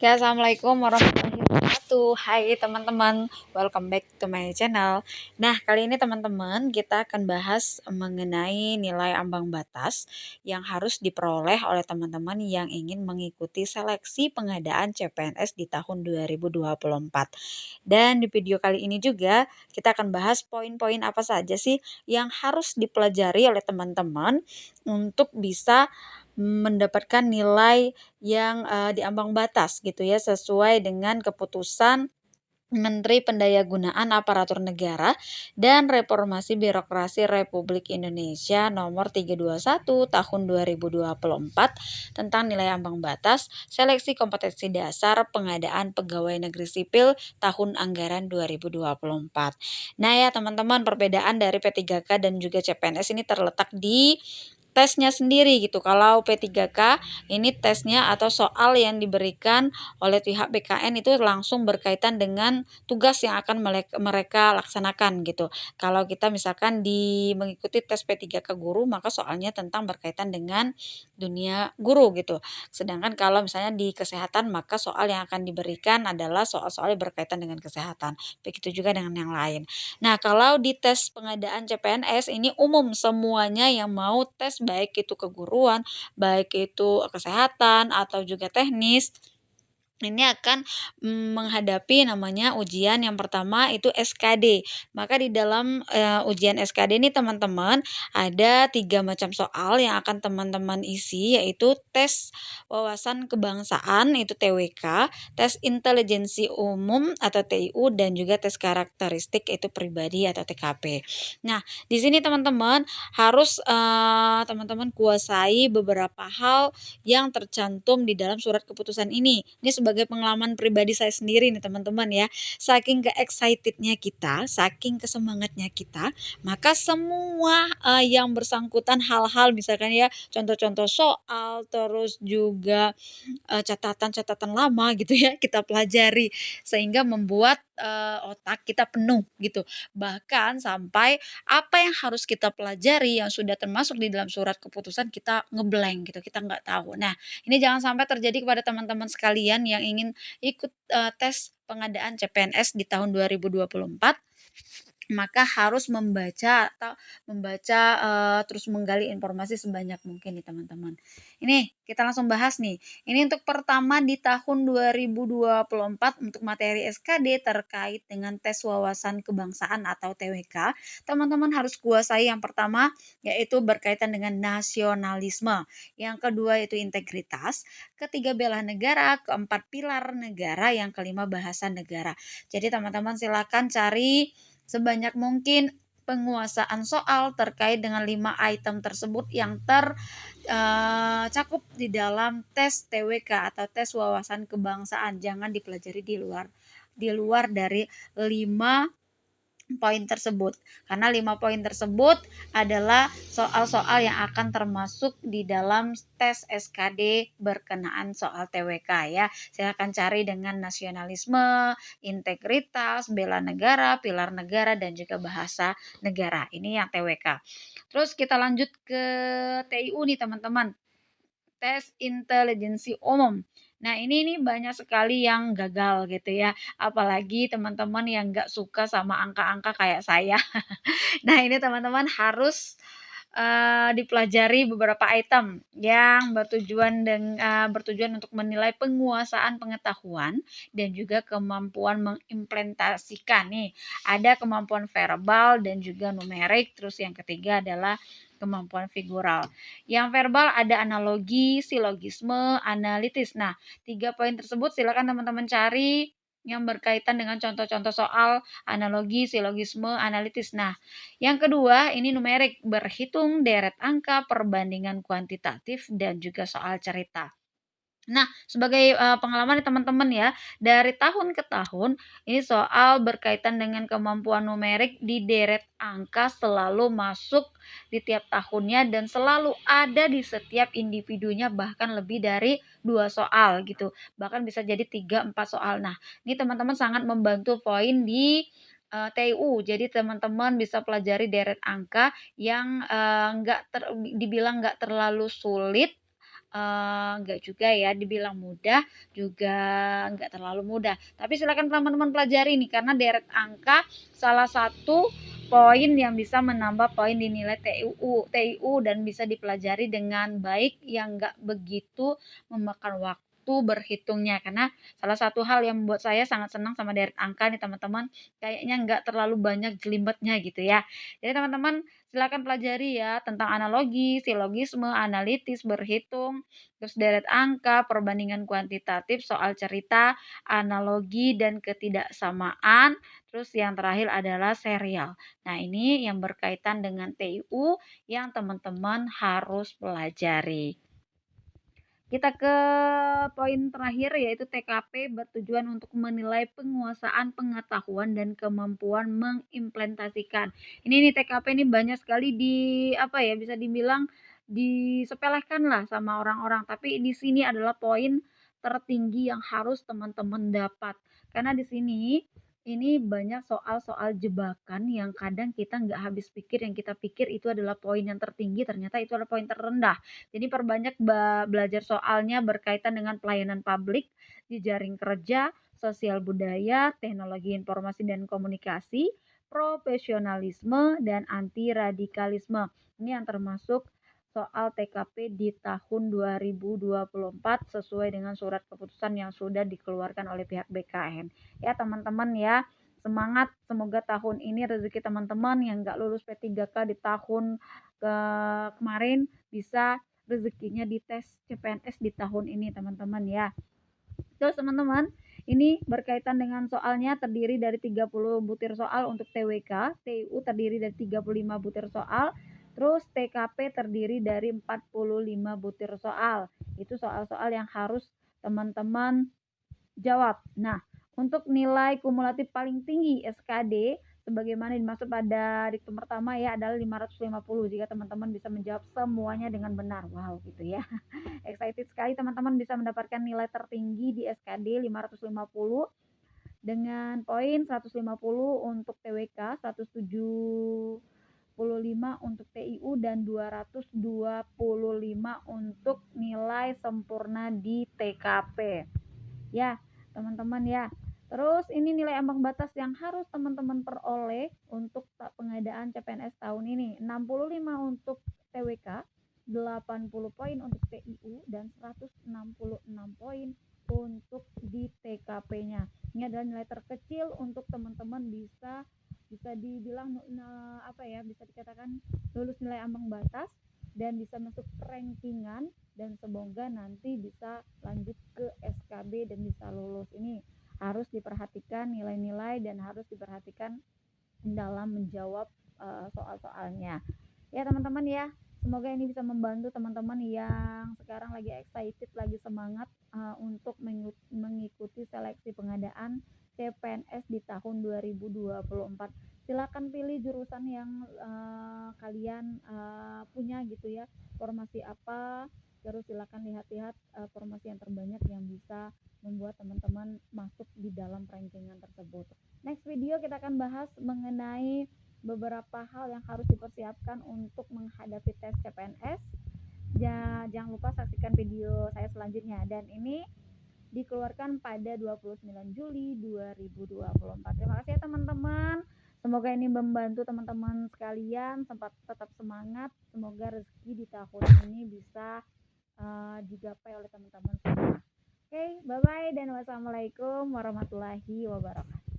Ya, assalamualaikum warahmatullahi wabarakatuh. Hai teman-teman, welcome back to my channel. Nah, kali ini teman-teman kita akan bahas mengenai nilai ambang batas yang harus diperoleh oleh teman-teman yang ingin mengikuti seleksi pengadaan CPNS di tahun 2024. Dan di video kali ini juga kita akan bahas poin-poin apa saja sih yang harus dipelajari oleh teman-teman untuk bisa mendapatkan nilai yang, di ambang batas gitu ya, sesuai dengan keputusan Menteri Pendayagunaan Aparatur Negara dan Reformasi Birokrasi Republik Indonesia Nomor 321 Tahun 2024 tentang nilai ambang batas seleksi kompetensi dasar pengadaan pegawai negeri sipil tahun anggaran 2024. Nah ya teman-teman, perbedaan dari P3K dan juga CPNS ini terletak di tesnya sendiri gitu. Kalau P3K ini tesnya atau soal yang diberikan oleh pihak BKN itu langsung berkaitan dengan tugas yang akan mereka laksanakan gitu. Kalau kita misalkan mengikuti tes P3K guru, maka soalnya tentang berkaitan dengan dunia guru gitu. Sedangkan kalau misalnya di kesehatan, maka soal yang akan diberikan adalah soal-soal yang berkaitan dengan kesehatan. Begitu juga dengan yang lain. Nah, kalau di tes pengadaan CPNS ini umum, semuanya yang mau tes baik itu keguruan, baik itu kesehatan atau juga teknis, ini akan menghadapi namanya ujian yang pertama itu SKD. Maka di dalam, ujian SKD ini teman-teman ada 3 macam soal yang akan teman-teman isi, yaitu tes wawasan kebangsaan itu TWK, tes intelijensi umum atau TIU, dan juga tes karakteristik itu pribadi atau TKP. Nah, di sini teman-teman harus, teman-teman kuasai beberapa hal yang tercantum di dalam surat keputusan ini. Ini sebagai pengalaman pribadi saya sendiri nih teman-teman ya. Saking ke-excitednya kita, saking kesemangatnya kita, maka semua yang bersangkutan hal-hal misalkan ya contoh-contoh soal, terus juga catatan-catatan lama gitu ya kita pelajari sehingga membuat otak kita penuh gitu. Bahkan sampai apa yang harus kita pelajari yang sudah termasuk di dalam surat keputusan kita ngeblank gitu, kita nggak tahu. Nah, ini jangan sampai terjadi kepada teman-teman sekalian yang ingin ikut, tes pengadaan CPNS di tahun 2024, maka harus terus menggali informasi sebanyak mungkin nih teman-teman. Ini kita langsung bahas nih. Ini untuk pertama di tahun 2024 untuk materi SKD terkait dengan tes wawasan kebangsaan atau TWK, teman-teman harus kuasai yang pertama yaitu berkaitan dengan nasionalisme, yang kedua itu integritas, ketiga bela negara, keempat pilar negara, yang kelima bahasa negara. Jadi teman-teman silakan cari sebanyak mungkin penguasaan soal terkait dengan 5 item tersebut yang tercakup di dalam tes TWK atau tes wawasan kebangsaan. Jangan dipelajari di luar dari 5 poin tersebut, karena 5 poin tersebut adalah soal-soal yang akan termasuk di dalam tes SKD berkenaan soal TWK ya. Silakan cari dengan nasionalisme, integritas, bela negara, pilar negara, dan juga bahasa negara. Ini yang TWK. Terus kita lanjut ke TIU nih teman-teman, tes intelijensi umum. Nah, ini nih banyak sekali yang gagal gitu ya, apalagi teman-teman yang nggak suka sama angka-angka kayak saya. Nah, ini teman-teman harus dipelajari beberapa item yang bertujuan untuk menilai penguasaan pengetahuan dan juga kemampuan mengimplementasikan nih. Ada kemampuan verbal dan juga numerik, terus yang ketiga adalah kemampuan figural. Yang verbal ada analogi, silogisme, analitis. Nah, 3 poin tersebut silakan teman-teman cari yang berkaitan dengan contoh-contoh soal analogi, silogisme, analitis. Nah, yang kedua ini numerik, berhitung deret angka, perbandingan kuantitatif, dan juga soal cerita. Nah, sebagai, pengalaman nih teman-teman ya, dari tahun ke tahun ini soal berkaitan dengan kemampuan numerik di deret angka selalu masuk di tiap tahunnya dan selalu ada di setiap individunya, bahkan lebih dari 2 soal gitu, bahkan bisa jadi 3, 4 soal. Nah, ini teman-teman sangat membantu poin di, TIU. Jadi teman-teman bisa pelajari deret angka yang, dibilang nggak terlalu sulit nggak juga ya, dibilang mudah juga nggak terlalu mudah. Tapi silakan teman-teman pelajari nih, karena deret angka salah satu poin yang bisa menambah poin di nilai TIU dan bisa dipelajari dengan baik yang nggak begitu memakan waktu berhitungnya. Karena salah satu hal yang membuat saya sangat senang sama deret angka nih teman-teman, kayaknya nggak terlalu banyak jelimetnya gitu ya. Jadi teman-teman silakan pelajari ya tentang analogi, silogisme, analitis, berhitung, terus deret angka, perbandingan kuantitatif, soal cerita, analogi dan ketidaksamaan, terus yang terakhir adalah serial. Nah, ini yang berkaitan dengan TIU yang teman-teman harus pelajari. Kita ke poin terakhir yaitu TKP bertujuan untuk menilai penguasaan pengetahuan dan kemampuan mengimplementasikan. Ini nih TKP ini banyak sekali bisa dibilang disepelekan lah sama orang-orang, tapi di sini adalah poin tertinggi yang harus teman-teman dapat. Karena di sini ini banyak soal-soal jebakan yang kadang kita nggak habis pikir, yang kita pikir itu adalah poin yang tertinggi, ternyata itu adalah poin terendah. Jadi perbanyak belajar soalnya berkaitan dengan pelayanan publik, jejaring kerja, sosial budaya, teknologi informasi dan komunikasi, profesionalisme, dan anti radikalisme. Ini yang termasuk soal TKP di tahun 2024 sesuai dengan surat keputusan yang sudah dikeluarkan oleh pihak BKN. Ya teman-teman ya, semangat, semoga tahun ini rezeki teman-teman yang nggak lulus P3K di tahun kemarin bisa rezekinya di tes CPNS di tahun ini teman-teman ya. Terus teman-teman, ini berkaitan dengan soalnya terdiri dari 30 butir soal untuk TWK, TIU terdiri dari 35 butir soal, terus TKP terdiri dari 45 butir soal. Itu soal-soal yang harus teman-teman jawab. Nah, untuk nilai kumulatif paling tinggi SKD sebagaimana dimaksud pada diktum pertama ya adalah 550 jika teman-teman bisa menjawab semuanya dengan benar. Wow, gitu ya. Excited sekali teman-teman bisa mendapatkan nilai tertinggi di SKD 550 dengan poin 150 untuk TWK, 175 untuk TIU dan 225 untuk nilai sempurna di TKP. Ya, teman-teman ya. Terus ini nilai ambang batas yang harus teman-teman peroleh untuk pengadaan CPNS tahun ini. 65 untuk TWK, 80 poin untuk TIU dan 166 poin untuk di TKP-nya. Ini adalah nilai terkecil untuk teman-teman bisa dibilang bisa dikatakan lulus nilai ambang batas dan bisa masuk rankingan dan semoga nanti bisa lanjut ke SKB dan bisa lulus. Ini harus diperhatikan nilai-nilai dan harus diperhatikan dalam menjawab soal-soalnya. Ya teman-teman ya, semoga ini bisa membantu teman-teman yang sekarang lagi excited, lagi semangat untuk mengikuti seleksi pengadaan CPNS di tahun 2024. Silakan pilih jurusan yang kalian punya gitu ya, formasi apa, terus silakan lihat-lihat formasi yang terbanyak yang bisa membuat teman-teman masuk di dalam rankingan tersebut. Next video kita akan bahas mengenai beberapa hal yang harus dipersiapkan untuk menghadapi tes CPNS. Jangan lupa saksikan video saya selanjutnya, dan ini dikeluarkan pada 29 Juli 2024. Terima kasih ya teman-teman. Semoga ini membantu teman-teman sekalian, tetap semangat. Semoga rezeki di tahun ini bisa digapai oleh teman-teman semua. Oke, bye-bye dan wassalamualaikum warahmatullahi wabarakatuh.